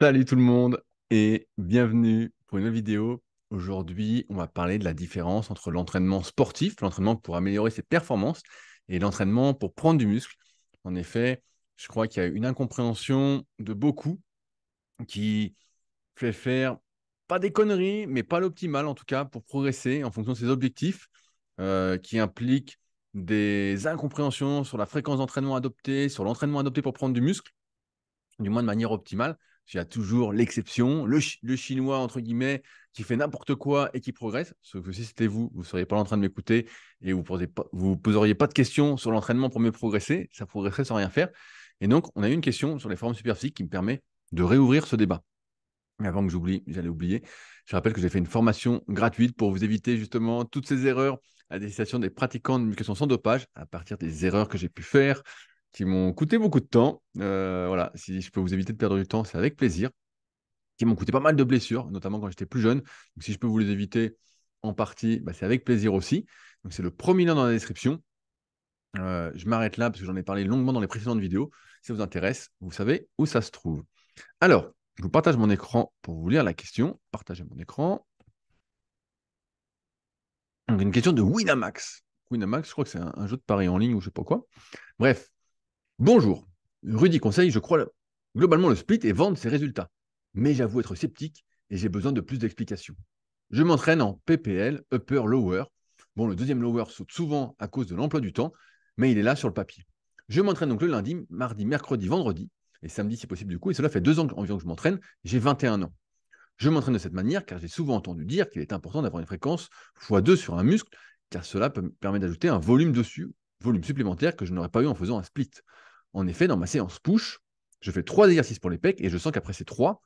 Salut tout le monde et bienvenue pour une nouvelle vidéo. Aujourd'hui, on va parler de la différence entre l'entraînement sportif, l'entraînement pour améliorer ses performances, et l'entraînement pour prendre du muscle. En effet, je crois qu'il y a une incompréhension de beaucoup qui fait faire pas des conneries, mais pas l'optimal en tout cas pour progresser en fonction de ses objectifs, qui impliquent des incompréhensions sur la fréquence d'entraînement adoptée, sur l'entraînement adopté pour prendre du muscle du moins de manière optimale. Il y a toujours l'exception, le chinois, entre guillemets, qui fait n'importe quoi et qui progresse. Sauf que si c'était vous, vous ne seriez pas en train de m'écouter et vous poseriez pas de questions sur l'entraînement pour mieux progresser. Ça progresserait sans rien faire. Et donc, on a eu une question sur les formes superphysiques qui me permet de réouvrir ce débat. Mais avant que j'allais oublier, je rappelle que j'ai fait une formation gratuite pour vous éviter justement toutes ces erreurs à destination des pratiquants de musculation sans dopage, à partir des erreurs que j'ai pu faire, qui m'ont coûté beaucoup de temps. Voilà, si je peux vous éviter de perdre du temps, c'est avec plaisir. Qui m'ont coûté pas mal de blessures, notamment quand j'étais plus jeune. Donc si je peux vous les éviter en partie, bah, c'est avec plaisir aussi. Donc c'est le premier lien dans la description. Je m'arrête là parce que j'en ai parlé longuement dans les précédentes vidéos. Si ça vous intéresse, vous savez où ça se trouve. Alors, je vous partage mon écran pour vous lire la question. Partagez mon écran. Donc, une question de Winamax. Winamax, je crois que c'est un jeu de paris en ligne ou je sais pas quoi. Bref, bonjour. Rudy conseille, je crois, globalement le split et vendre ses résultats. Mais j'avoue être sceptique et j'ai besoin de plus d'explications. Je m'entraîne en PPL, upper, lower. Bon, le deuxième lower saute souvent à cause de l'emploi du temps, mais il est là sur le papier. Je m'entraîne donc le lundi, mardi, mercredi, vendredi, et samedi si possible du coup, et cela fait 2 ans environ que je m'entraîne, j'ai 21 ans. Je m'entraîne de cette manière car j'ai souvent entendu dire qu'il est important d'avoir une fréquence x2 sur un muscle, car cela permet d'ajouter un volume dessus, volume supplémentaire que je n'aurais pas eu en faisant un split. En effet, dans ma séance push, je fais 3 exercices pour les pecs et je sens qu'après ces 3,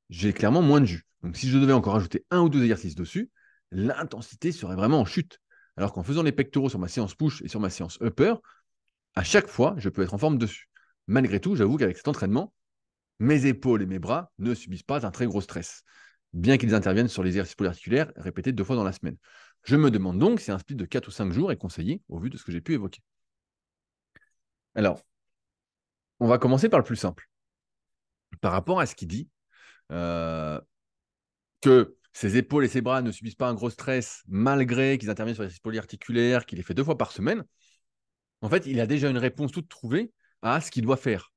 j'ai clairement moins de jus. Donc si je devais encore ajouter 1 ou 2 exercices dessus, l'intensité serait vraiment en chute. Alors qu'en faisant les pectoraux sur ma séance push et sur ma séance upper, à chaque fois, je peux être en forme dessus. Malgré tout, j'avoue qu'avec cet entraînement, mes épaules et mes bras ne subissent pas un très gros stress, bien qu'ils interviennent sur les exercices polyarticulaires répétés 2 fois dans la semaine. Je me demande donc si un split de 4 ou 5 jours est conseillé au vu de ce que j'ai pu évoquer. Alors, on va commencer par le plus simple. Par rapport à ce qu'il dit, euh, que ses épaules et ses bras ne subissent pas un gros stress malgré qu'ils interviennent sur les exercices polyarticulaires, qu'il les fait 2 fois par semaine, en fait, il a déjà une réponse toute trouvée à ce qu'il doit faire.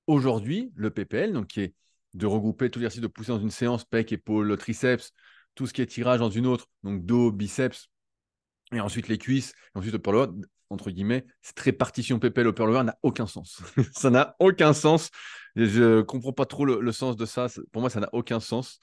Aujourd'hui, le PPL, donc qui est de regrouper tous les exercices de poussée dans une séance, pec, épaules, triceps, tout ce qui est tirage dans une autre, donc dos, biceps, et ensuite les cuisses, et ensuite upper lower, entre guillemets, cette répartition PPL upper lower n'a aucun sens. Ça n'a aucun sens. Je ne comprends pas trop le sens de ça. Pour moi, ça n'a aucun sens.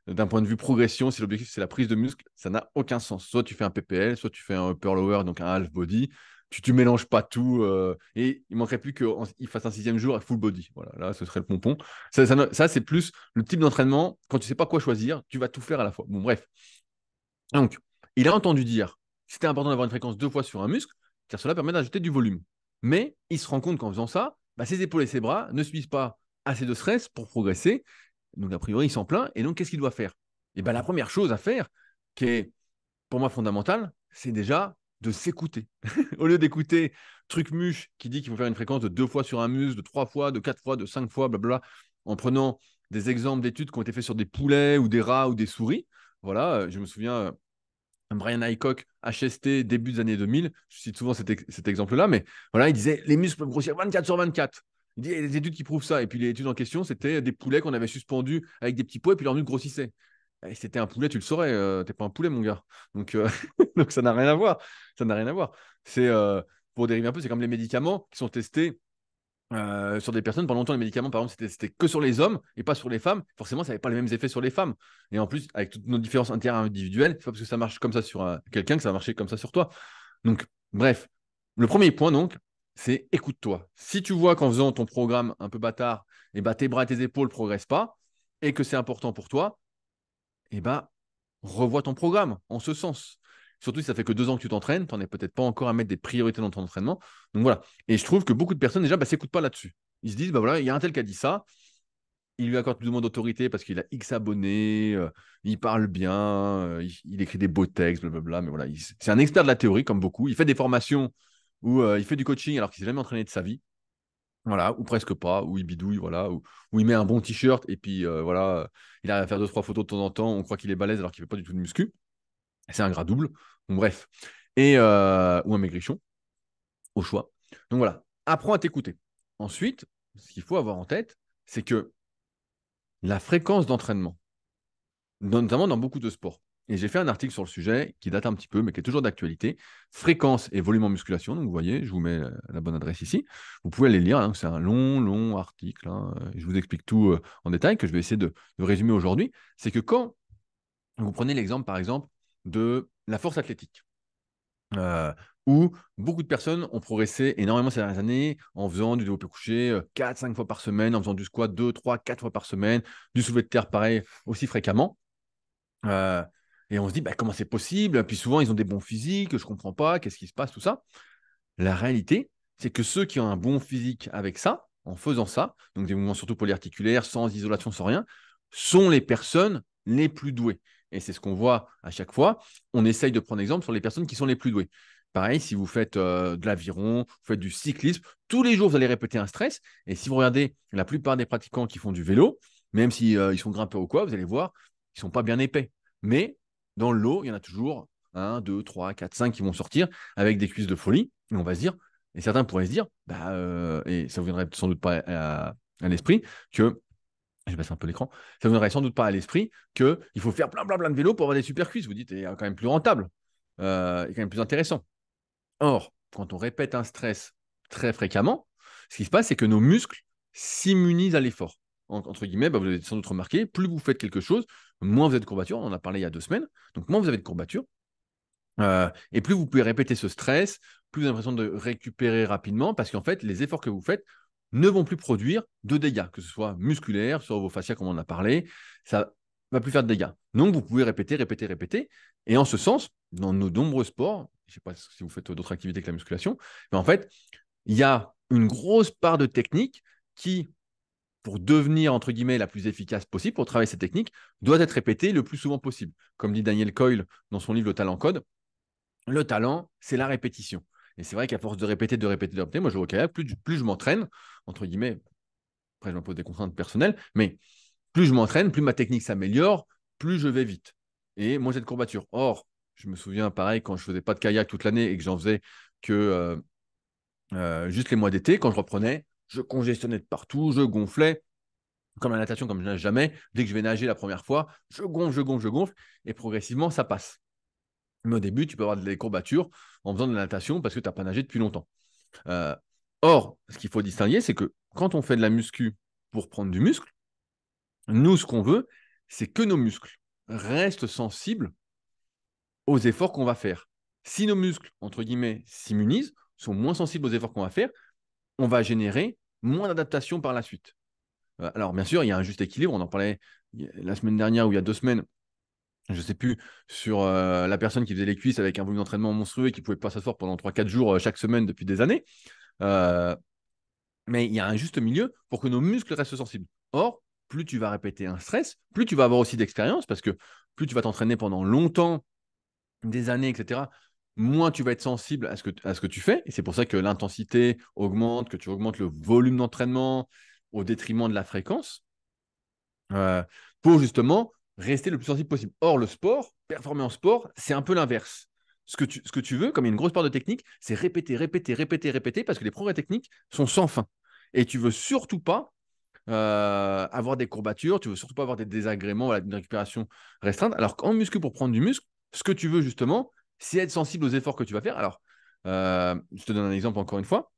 D'un point de vue progression, si l'objectif c'est la prise de muscle, ça n'a aucun sens. Soit tu fais un PPL, soit tu fais un upper lower, donc un half body. Tu mélanges pas tout. Et il manquerait plus qu'il fasse un 6e jour à full body. Voilà, là, ce serait le pompon. Ça, c'est plus le type d'entraînement. Quand tu sais pas quoi choisir, tu vas tout faire à la fois. Bon, bref. Donc, il a entendu dire que c'était important d'avoir une fréquence 2 fois sur un muscle, car cela permet d'ajouter du volume. Mais il se rend compte qu'en faisant ça, bah, ses épaules et ses bras ne subissent pas assez de stress pour progresser. Donc, a priori, il s'en plaint. Et donc, qu'est-ce qu'il doit faire? Et ben, la première chose à faire, qui est pour moi fondamentale, c'est déjà de s'écouter. Au lieu d'écouter Trucmuche qui dit qu'il faut faire une fréquence de 2 fois sur un muscle, de 3 fois, de 4 fois, de 5 fois, blablabla, en prenant des exemples d'études qui ont été faites sur des poulets ou des rats ou des souris. Voilà, je me souviens, Brian Hickok, HST, début des années 2000, je cite souvent cet exemple-là, mais voilà, il disait les muscles peuvent grossir 24 sur 24. Il dit il y a des études qui prouvent ça. Et puis les études en question, c'était des poulets qu'on avait suspendus avec des petits poids et puis leurs muscles grossissaient. Et c'était un poulet, tu le saurais, t'es pas un poulet, mon gars. Donc, donc ça n'a rien à voir. Ça n'a rien à voir. C'est pour dériver un peu, c'est comme les médicaments qui sont testés sur des personnes. Pendant longtemps, les médicaments, par exemple, c'était que sur les hommes et pas sur les femmes. Forcément, ça n'avait pas les mêmes effets sur les femmes. Et en plus, avec toutes nos différences interindividuelles, c'est pas parce que ça marche comme ça sur quelqu'un que ça va marcher comme ça sur toi. Donc, bref, le premier point, donc, c'est écoute-toi. Si tu vois qu'en faisant ton programme un peu bâtard, et bah, tes bras et tes épaules ne progressent pas et que c'est important pour toi, et bah, revois ton programme en ce sens. Surtout si ça fait que 2 ans que tu t'entraînes, tu n'en es peut-être pas encore à mettre des priorités dans ton entraînement. Donc voilà. Et je trouve que beaucoup de personnes, déjà, bah, s'écoutent pas là-dessus. Ils se disent, bah voilà, il y a un tel qui a dit ça, il lui accorde plus ou moins d'autorité parce qu'il a X abonnés, il parle bien, il écrit des beaux textes, blablabla. Mais voilà, c'est un expert de la théorie, comme beaucoup. Il fait des formations où il fait du coaching alors qu'il ne s'est jamais entraîné de sa vie. Voilà, ou presque pas, ou il bidouille, voilà, ou il met un bon t-shirt et puis voilà, il arrive à faire 2, 3 photos de temps en temps, on croit qu'il est balèze alors qu'il ne fait pas du tout de muscu. C'est un gras double. Bon, bref. Ou un maigrichon, au choix. Donc voilà, apprends à t'écouter. Ensuite, ce qu'il faut avoir en tête, c'est que la fréquence d'entraînement, notamment dans beaucoup de sports, et j'ai fait un article sur le sujet qui date un petit peu, mais qui est toujours d'actualité, fréquence et volume en musculation. Donc vous voyez, je vous mets la bonne adresse ici. Vous pouvez aller lire, hein, c'est un long, long article. Hein, je vous explique tout en détail, que je vais essayer de résumer aujourd'hui. C'est que quand vous prenez l'exemple, par exemple, de la force athlétique, euh, où beaucoup de personnes ont progressé énormément ces dernières années en faisant du développé couché 4-5 fois par semaine, en faisant du squat 2, 3, 4 fois par semaine, du soulevé de terre pareil aussi fréquemment. Euh, et on se dit, bah, comment c'est possible? Puis souvent, ils ont des bons physiques, je ne comprends pas, qu'est-ce qui se passe, tout ça. La réalité, c'est que ceux qui ont un bon physique avec ça, en faisant ça, donc des mouvements surtout polyarticulaires, sans isolation, sans rien, sont les personnes les plus douées. Et c'est ce qu'on voit à chaque fois. On essaye de prendre exemple sur les personnes qui sont les plus douées. Pareil, si vous faites de l'aviron, vous faites du cyclisme, tous les jours, vous allez répéter un stress. Et si vous regardez la plupart des pratiquants qui font du vélo, même si, ils sont grimpeurs ou quoi, vous allez voir, ils ne sont pas bien épais. Mais dans le lot, il y en a toujours 1, 2, 3, 4, 5 qui vont sortir avec des cuisses de folie. Et on va se dire, et certains pourraient se dire, bah, et ça ne vous viendrait sans doute pas à l'esprit, que, je baisse un peu l'écran, ça ne viendrait sans doute pas à l'esprit qu'il faut faire plein de vélos pour avoir des super cuisses. Vous dites, c'est quand même plus rentable, et quand même plus intéressant. Or, quand on répète un stress très fréquemment, ce qui se passe, c'est que nos muscles s'immunisent à l'effort. Entre guillemets, bah, vous avez sans doute remarqué, plus vous faites quelque chose, moins vous avez de courbatures. On en a parlé il y a 2 semaines. Donc, moins vous avez de courbatures. Et plus vous pouvez répéter ce stress, plus vous avez l'impression de récupérer rapidement parce qu'en fait, les efforts que vous faites ne vont plus produire de dégâts, que ce soit musculaire, sur vos fascias, comme on en a parlé, ça ne va plus faire de dégâts. Donc, vous pouvez répéter, répéter, répéter. Et en ce sens, dans nos nombreux sports, je ne sais pas si vous faites d'autres activités que la musculation, mais en fait, il y a une grosse part de technique qui, pour devenir, entre guillemets, la plus efficace possible, pour travailler cette technique, doit être répétée le plus souvent possible. Comme dit Daniel Coyle dans son livre Le Talent Code, le talent, c'est la répétition. Et c'est vrai qu'à force de répéter, de répéter, de répéter, moi je vois que plus je m'entraîne, entre guillemets, après je m'impose des contraintes personnelles, mais plus je m'entraîne, plus ma technique s'améliore, plus je vais vite. Et moins j'ai de courbatures. Or, je me souviens, pareil, quand je faisais pas de kayak toute l'année et que j'en faisais que juste les mois d'été, quand je reprenais, je congestionnais de partout, je gonflais, comme la natation, comme je nage jamais. Dès que je vais nager la première fois, je gonfle, je gonfle, je gonfle, et progressivement, ça passe. Mais au début, tu peux avoir des courbatures en faisant de la natation parce que tu n'as pas nagé depuis longtemps. Euh, Or, ce qu'il faut distinguer, c'est que quand on fait de la muscu pour prendre du muscle, nous, ce qu'on veut, c'est que nos muscles restent sensibles aux efforts qu'on va faire. Si nos muscles, entre guillemets, s'immunisent, sont moins sensibles aux efforts qu'on va faire, on va générer moins d'adaptation par la suite. Alors, bien sûr, il y a un juste équilibre. On en parlait la semaine dernière ou il y a 2 semaines, je ne sais plus, sur la personne qui faisait les cuisses avec un volume d'entraînement monstrueux et qui ne pouvait pas s'asseoir pendant 3, 4 jours chaque semaine depuis des années. Euh, mais il y a un juste milieu pour que nos muscles restent sensibles. Or, plus tu vas répéter un stress, plus tu vas avoir aussi d'expérience parce que plus tu vas t'entraîner pendant longtemps, des années, etc., moins tu vas être sensible à ce que tu fais. Et c'est pour ça que l'intensité augmente, que tu augmentes le volume d'entraînement au détriment de la fréquence. Pour justement rester le plus sensible possible. Or, le sport, performer en sport, c'est un peu l'inverse. Ce que tu veux, comme il y a une grosse part de technique, c'est répéter, répéter, répéter, répéter, parce que les progrès techniques sont sans fin. Et tu veux surtout pas avoir des courbatures, tu veux surtout pas avoir des désagréments, voilà, une récupération restreinte. Alors qu'en muscu, pour prendre du muscle, ce que tu veux justement, c'est être sensible aux efforts que tu vas faire. Alors, je te donne un exemple encore une fois.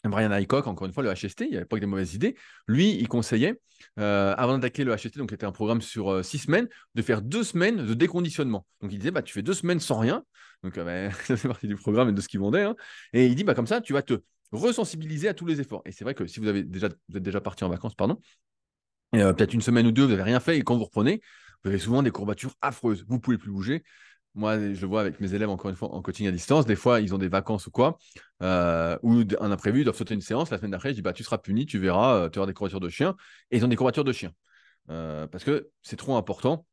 Brian Hickok, encore une fois, le HST, il n'y avait pas que des mauvaises idées. Lui, il conseillait, avant d'attaquer le HST, donc qui était un programme sur 6 semaines, de faire 2 semaines de déconditionnement. Donc il disait, bah, tu fais 2 semaines sans rien. Donc ça fait partie du programme et de ce qu'il vendait. Hein. Et il dit, bah, comme ça, tu vas te resensibiliser à tous les efforts. Et c'est vrai que si vous êtes déjà parti en vacances, pardon, et, peut-être une semaine ou deux, vous n'avez rien fait, et quand vous reprenez, vous avez souvent des courbatures affreuses. Vous ne pouvez plus bouger. Moi, je le vois avec mes élèves, encore une fois, en coaching à distance. Des fois, ils ont des vacances ou quoi, ou un imprévu, ils doivent sauter une séance. La semaine d'après, je dis, bah, tu seras puni, tu verras, tu auras des courbatures de chien. Et ils ont des courbatures de chien. Parce que c'est trop important.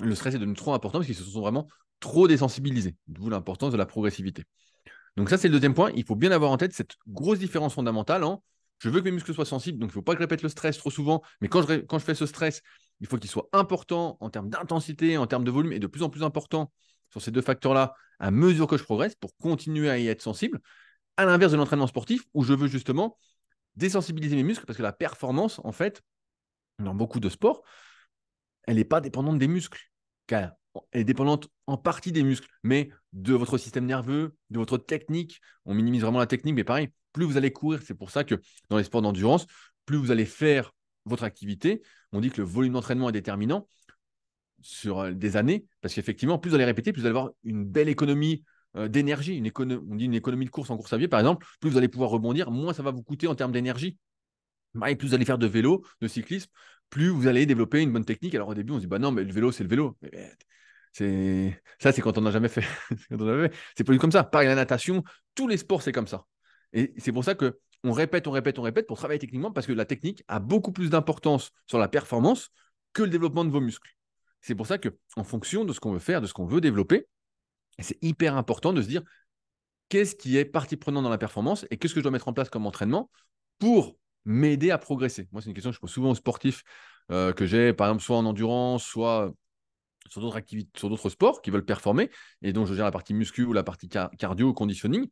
Le stress est devenu trop important parce qu'ils se sont vraiment trop désensibilisés. D'où l'importance de la progressivité. Donc ça, c'est le deuxième point. Il faut bien avoir en tête cette grosse différence fondamentale en Je veux que mes muscles soient sensibles, donc il ne faut pas que je répète le stress trop souvent. Mais quand je fais ce stress, il faut qu'il soit important en termes d'intensité, en termes de volume, et de plus en plus important sur ces deux facteurs-là à mesure que je progresse pour continuer à y être sensible. À l'inverse de l'entraînement sportif, où je veux justement désensibiliser mes muscles, parce que la performance, en fait, dans beaucoup de sports, elle n'est pas dépendante des muscles. Elle est dépendante en partie des muscles, mais de votre système nerveux, de votre technique. On minimise vraiment la technique, mais pareil, plus vous allez courir, c'est pour ça que dans les sports d'endurance, plus vous allez faire votre activité. On dit que le volume d'entraînement est déterminant sur des années, parce qu'effectivement, plus vous allez répéter, plus vous allez avoir une belle économie d'énergie. On dit une économie de course en course à pied, par exemple, plus vous allez pouvoir rebondir, moins ça va vous coûter en termes d'énergie. Et plus vous allez faire de vélo, de cyclisme, plus vous allez développer une bonne technique. Alors au début, on se dit, bah non, mais le vélo, c'est le vélo. C'est quand on n'a jamais fait. C'est pas du comme ça. Pareil, la natation, tous les sports, c'est comme ça. Et c'est pour ça que on répète, on répète, on répète pour travailler techniquement, parce que la technique a beaucoup plus d'importance sur la performance que le développement de vos muscles. C'est pour ça que, en fonction de ce qu'on veut faire, de ce qu'on veut développer, c'est hyper important de se dire qu'est-ce qui est partie prenante dans la performance et qu'est-ce que je dois mettre en place comme entraînement pour m'aider à progresser. Moi, c'est une question que je pose souvent aux sportifs que j'ai, par exemple, soit en endurance, soit sur d'autres activités, sur d'autres sports qui veulent performer, et donc je gère la partie muscu ou la partie cardio, conditioning.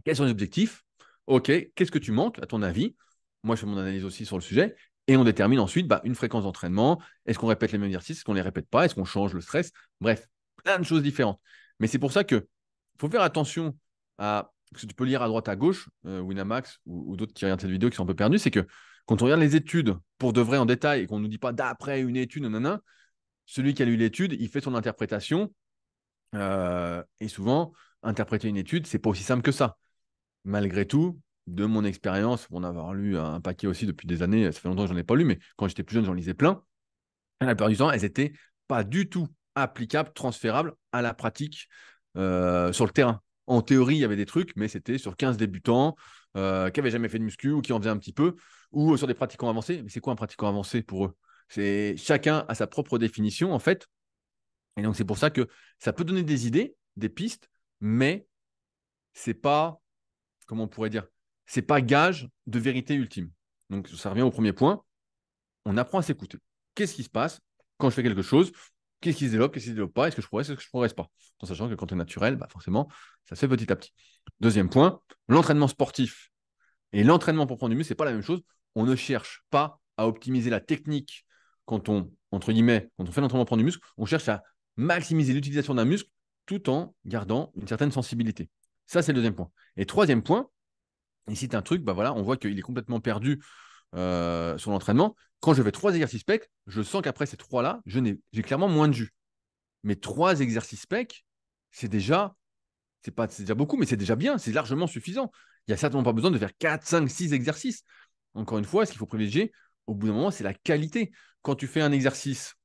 Quels sont les objectifs? Ok, qu'est-ce que tu manques à ton avis? Moi, je fais mon analyse aussi sur le sujet, et on détermine ensuite une fréquence d'entraînement. Est-ce qu'on répète les mêmes exercices? Est-ce qu'on ne les répète pas? Est-ce qu'on change le stress? Bref, plein de choses différentes. Mais c'est pour ça que faut faire attention à ce que tu peux lire à droite à gauche, Winamax ou d'autres qui regardent cette vidéo qui sont un peu perdus, c'est que quand on regarde les études pour de vrai en détail et qu'on ne nous dit pas d'après une étude, nanana, celui qui a lu l'étude, il fait son interprétation. Et souvent, interpréter une étude, c'est pas aussi simple que ça. Malgré tout, de mon expérience, pour en avoir lu un paquet aussi depuis des années, ça fait longtemps que j'en ai pas lu, mais quand j'étais plus jeune, j'en lisais plein. Et la plupart du temps, elles n'étaient pas du tout applicables, transférables à la pratique sur le terrain. En théorie, il y avait des trucs, mais c'était sur 15 débutants qui n'avaient jamais fait de muscu ou qui en faisaient un petit peu, ou sur des pratiquants avancés. Mais c'est quoi un pratiquant avancé pour eux? C'est chacun a sa propre définition, en fait. Et donc, c'est pour ça que ça peut donner des idées, des pistes, mais c'est pas, comment on pourrait dire, c'est pas gage de vérité ultime. Donc, ça revient au premier point. On apprend à s'écouter. Qu'est-ce qui se passe quand je fais quelque chose? Qu'est-ce qui se développe? Qu'est-ce qui ne se développe pas? Est-ce que je progresse? Est-ce que je ne progresse pas? En sachant que quand tu es naturel, forcément, ça se fait petit à petit. Deuxième point, l'entraînement sportif et l'entraînement pour prendre du muscle, ce n'est pas la même chose. On ne cherche pas à optimiser la technique quand on, entre guillemets, quand on fait l'entraînement pour prendre du muscle. On cherche à maximiser l'utilisation d'un muscle tout en gardant une certaine sensibilité. Ça, c'est le deuxième point. Et troisième point, ici, tu as un truc, voilà, on voit qu'il est complètement perdu sur l'entraînement. Quand je fais 3 exercices pec, je sens qu'après ces 3-là, j'ai clairement moins de jus. Mais 3 exercices pec, c'est déjà, c'est déjà beaucoup, mais c'est déjà bien, c'est largement suffisant. Il n'y a certainement pas besoin de faire 4, 5, 6 exercices. Encore une fois, ce qu'il faut privilégier, au bout d'un moment, c'est la qualité. Quand tu fais un exercice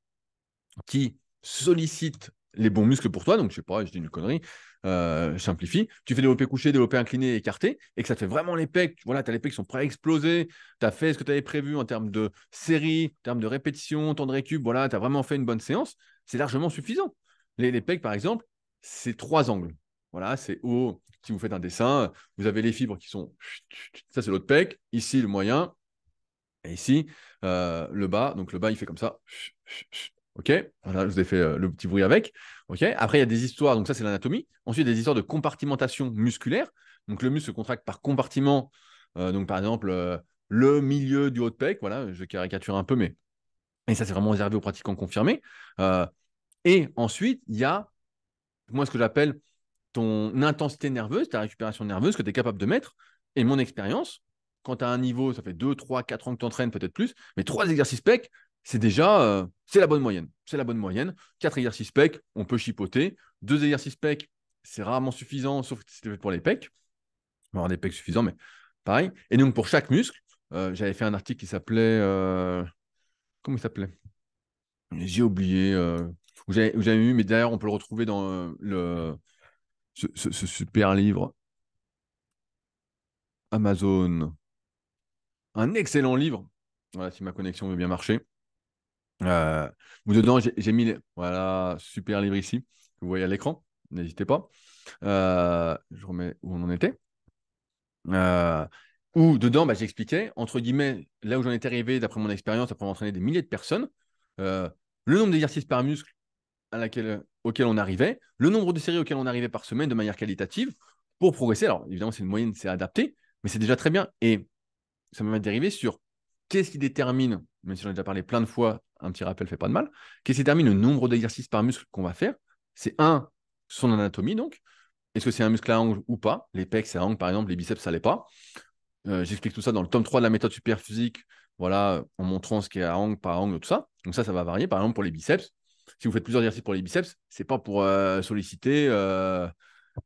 qui sollicite les bons muscles pour toi, donc je sais pas, je dis une connerie, je simplifie, tu fais développé couché, développé incliné, écarté, et que ça te fait vraiment les pecs, voilà, tu as les pecs qui sont prêts à exploser, tu as fait ce que tu avais prévu en termes de série, en termes de répétition, temps de récup, voilà, tu as vraiment fait une bonne séance, c'est largement suffisant. Les pecs, par exemple, c'est 3 angles. Voilà, c'est haut, si vous faites un dessin, vous avez les fibres qui sont, ça c'est l'autre pec, ici le moyen, et ici le bas, donc le bas il fait comme ça. Ok, voilà, je vous ai fait le petit bruit avec. Ok, après il y a des histoires, donc ça c'est l'anatomie. Ensuite, il y a des histoires de compartimentation musculaire. Donc le muscle se contracte par compartiment. Donc par exemple, le milieu du haut de pec, voilà, je caricature un peu, mais et ça c'est vraiment réservé aux pratiquants confirmés. Et ensuite, il y a, moi, ce que j'appelle ton intensité nerveuse, ta récupération nerveuse que tu es capable de mettre. Et mon expérience, quand tu as un niveau, ça fait 2, 3, 4 ans que tu entraînes, peut-être plus, mais 3 exercices pec, c'est déjà c'est la bonne moyenne. C'est la bonne moyenne. 4 exercices pec, on peut chipoter. 2 exercices pec, c'est rarement suffisant, sauf si c'est fait pour les pecs. On va avoir des pecs suffisants, mais pareil. Et donc, pour chaque muscle, j'avais fait un article qui s'appelait. Comment il s'appelait? J'ai oublié. Où j'avais eu, mais d'ailleurs, on peut le retrouver dans ce super livre Amazon. Un excellent livre. Voilà, si ma connexion veut bien marcher. Euh, Où dedans, j'ai mis voilà, super livre ici, que vous voyez à l'écran. N'hésitez pas. Je remets où on en était. Euh, où dedans, bah, j'expliquais, entre guillemets, là où j'en étais arrivé, d'après mon expérience, après avoir entraîné des milliers de personnes, euh, le nombre d'exercices par muscle auquel on arrivait, le nombre de séries auxquelles on arrivait par semaine de manière qualitative pour progresser. Alors, évidemment, c'est une moyenne, c'est adapté, mais c'est déjà très bien. Et ça m'a dérivé sur qu'est-ce qui détermine, même si j'en ai déjà parlé plein de fois, un petit rappel fait pas de mal, qu'est-ce qui détermine le nombre d'exercices par muscle qu'on va faire. C'est un, son anatomie, donc. Est-ce que c'est un muscle à angle ou pas? Les pecs, c'est à angle, par exemple, les biceps, ça l'est pas. J'explique tout ça dans le tome 3 de la méthode Superphysique, voilà, en montrant ce qui est à angle, pas à angle, tout ça. Donc ça va varier. Par exemple, pour les biceps, si vous faites plusieurs exercices pour les biceps, c'est pas pour solliciter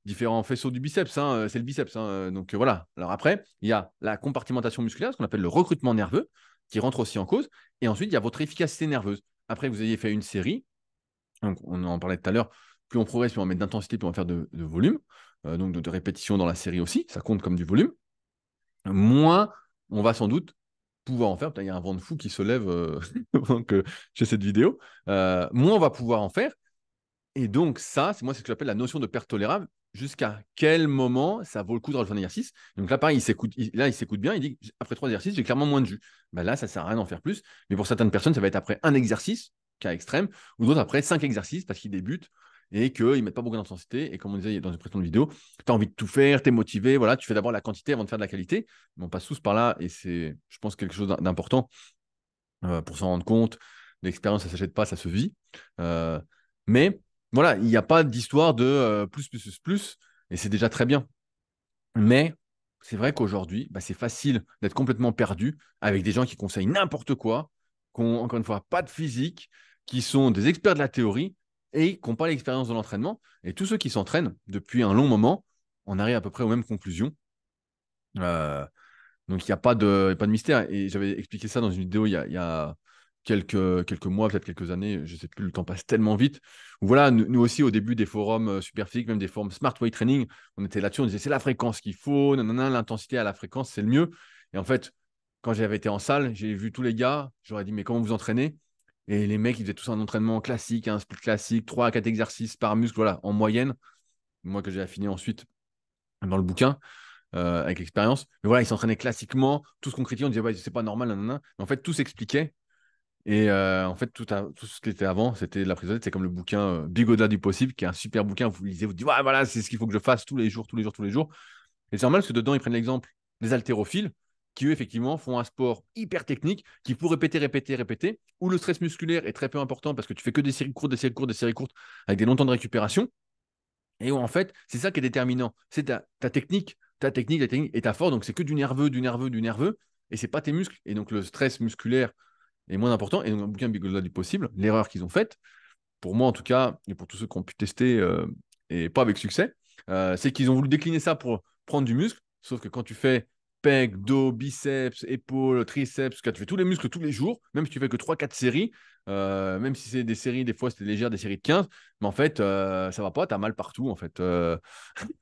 différents faisceaux du biceps, hein, c'est le biceps. Hein, donc voilà. Alors après, il y a la compartimentation musculaire, ce qu'on appelle le recrutement nerveux, qui rentre aussi en cause. Et ensuite, il y a votre efficacité nerveuse. Après que vous ayez fait une série, donc on en parlait tout à l'heure, plus on progresse, plus on met d'intensité, plus on va faire de volume, donc de répétition dans la série aussi, ça compte comme du volume, moins on va sans doute pouvoir en faire. Putain, il y a un vent de fou qui se lève avant que j'ai cette vidéo. Moins on va pouvoir en faire. Et donc, ça, c'est moi, c'est ce que j'appelle la notion de perte tolérable. Jusqu'à quel moment ça vaut le coup de rajouter un exercice. Donc là, pareil, il s'écoute bien. Il dit après 3 exercices, j'ai clairement moins de jus. Ben là, ça ne sert à rien d'en faire plus. Mais pour certaines personnes, ça va être après un exercice, cas extrême, ou d'autres après 5 exercices parce qu'ils débutent et qu'ils ne mettent pas beaucoup d'intensité. Et comme on disait dans une précédente vidéo, tu as envie de tout faire, tu es motivé. Voilà, tu fais d'abord la quantité avant de faire de la qualité. Mais on passe tous par là et c'est, je pense, quelque chose d'important pour s'en rendre compte. L'expérience, ça ne s'achète pas, ça se vit. Mais voilà, il n'y a pas d'histoire de plus, et c'est déjà très bien. Mais c'est vrai qu'aujourd'hui, bah, c'est facile d'être complètement perdu avec des gens qui conseillent n'importe quoi, qui n'ont encore une fois pas de physique, qui sont des experts de la théorie et qui n'ont pas l'expérience de l'entraînement. Et tous ceux qui s'entraînent depuis un long moment, on arrive à peu près aux mêmes conclusions. Euh, donc, il n'y a pas de mystère. Et j'avais expliqué ça dans une vidéo il y a quelques mois, peut-être quelques années, je ne sais plus, le temps passe tellement vite. Où voilà, nous aussi, au début des forums Superphysique, même des forums Smart Weight Training, on était là-dessus, on disait c'est la fréquence qu'il faut, nanana, l'intensité à la fréquence, c'est le mieux. Et en fait, quand j'avais été en salle, j'ai vu tous les gars, j'aurais dit mais comment vous entraînez? Et les mecs, ils faisaient tous un entraînement classique, un split classique, 3 à 4 exercices par muscle, voilà, en moyenne. Moi que j'ai affiné ensuite dans le bouquin avec l'expérience. Mais voilà, ils s'entraînaient classiquement. Tout ce qu'on critiquait, on disait, ouais, c'est pas normal, nanana. Mais en fait, tout s'expliquait. Et en fait, tout ce qui était avant, c'était de la prise de tête. C'est comme le bouquin Big Au-delà du possible, qui est un super bouquin. Vous lisez, vous dites, ouais, voilà, c'est ce qu'il faut que je fasse tous les jours, tous les jours, tous les jours. Et c'est normal parce que dedans, ils prennent l'exemple des haltérophiles qui, eux, effectivement, font un sport hyper technique, qui faut répéter, répéter, répéter, où le stress musculaire est très peu important parce que tu fais que des séries courtes, des séries courtes, des séries courtes, avec des longs temps de récupération. Et où, en fait, c'est ça qui est déterminant. C'est ta technique, ta technique et ta force. Donc, c'est que du nerveux, du nerveux, du nerveux. Et c'est pas tes muscles. Et donc, le stress musculaire est moins important. Et donc, un bouquin Big du possible, l'erreur qu'ils ont faite, pour moi en tout cas, et pour tous ceux qui ont pu tester, et pas avec succès, c'est qu'ils ont voulu décliner ça pour prendre du muscle. Sauf que quand tu fais pec, dos, biceps, épaules, triceps, quand tu fais tous les muscles tous les jours, même si tu fais que 3 4 séries, même si c'est des séries, des fois c'était légère, des séries de 15, mais en fait, ça va pas, tu as mal partout en fait. T'as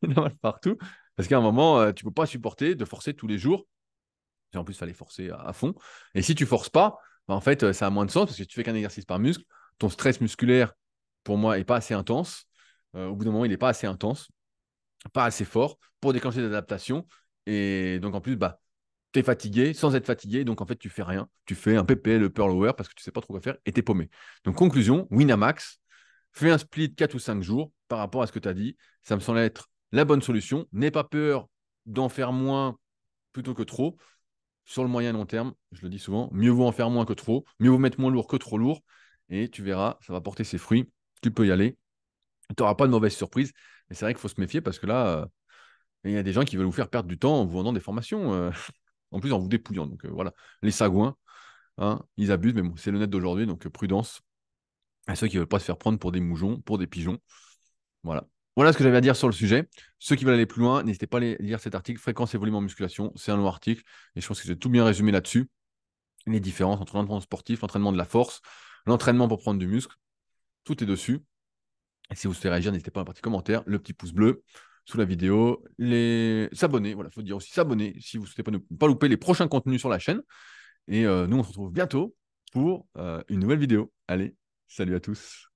mal partout. Parce qu'à un moment, tu peux pas supporter de forcer tous les jours. Et en plus, il fallait forcer à fond. Et si tu forces pas, bah, en fait, ça a moins de sens parce que tu fais qu'un exercice par muscle. Ton stress musculaire, pour moi, est pas assez intense. Au bout d'un moment, il n'est pas assez intense, pas assez fort pour déclencher des adaptations. Et donc, en plus, bah, tu es fatigué sans être fatigué. Donc, en fait, tu fais rien. Tu fais un PP, le Pearl Hour parce que tu sais pas trop quoi faire et tu es paumé. Donc, conclusion, Winamax, fais un split 4 ou 5 jours par rapport à ce que tu as dit. Ça me semble être la bonne solution. N'aie pas peur d'en faire moins plutôt que trop. Sur le moyen et long terme, je le dis souvent, mieux vaut en faire moins que trop, mieux vaut mettre moins lourd que trop lourd, et tu verras, ça va porter ses fruits, tu peux y aller, tu n'auras pas de mauvaise surprise, mais c'est vrai qu'il faut se méfier parce que là, il y a des gens qui veulent vous faire perdre du temps en vous vendant des formations, en plus en vous dépouillant, donc voilà, les sagouins, hein, ils abusent, mais bon, c'est le net d'aujourd'hui, donc prudence à ceux qui ne veulent pas se faire prendre pour des moujons, pour des pigeons, voilà. Voilà ce que j'avais à dire sur le sujet. Ceux qui veulent aller plus loin, n'hésitez pas à lire cet article, Fréquence et volume en musculation. C'est un long article et je pense que j'ai tout bien résumé là-dessus. Les différences entre l'entraînement sportif, l'entraînement de la force, l'entraînement pour prendre du muscle. Tout est dessus. Et si vous souhaitez réagir, n'hésitez pas à la partie commentaire, le petit pouce bleu sous la vidéo, s'abonner. Voilà, il faut dire aussi s'abonner si vous ne souhaitez pas, ne pas louper les prochains contenus sur la chaîne. Et nous, on se retrouve bientôt pour une nouvelle vidéo. Allez, salut à tous.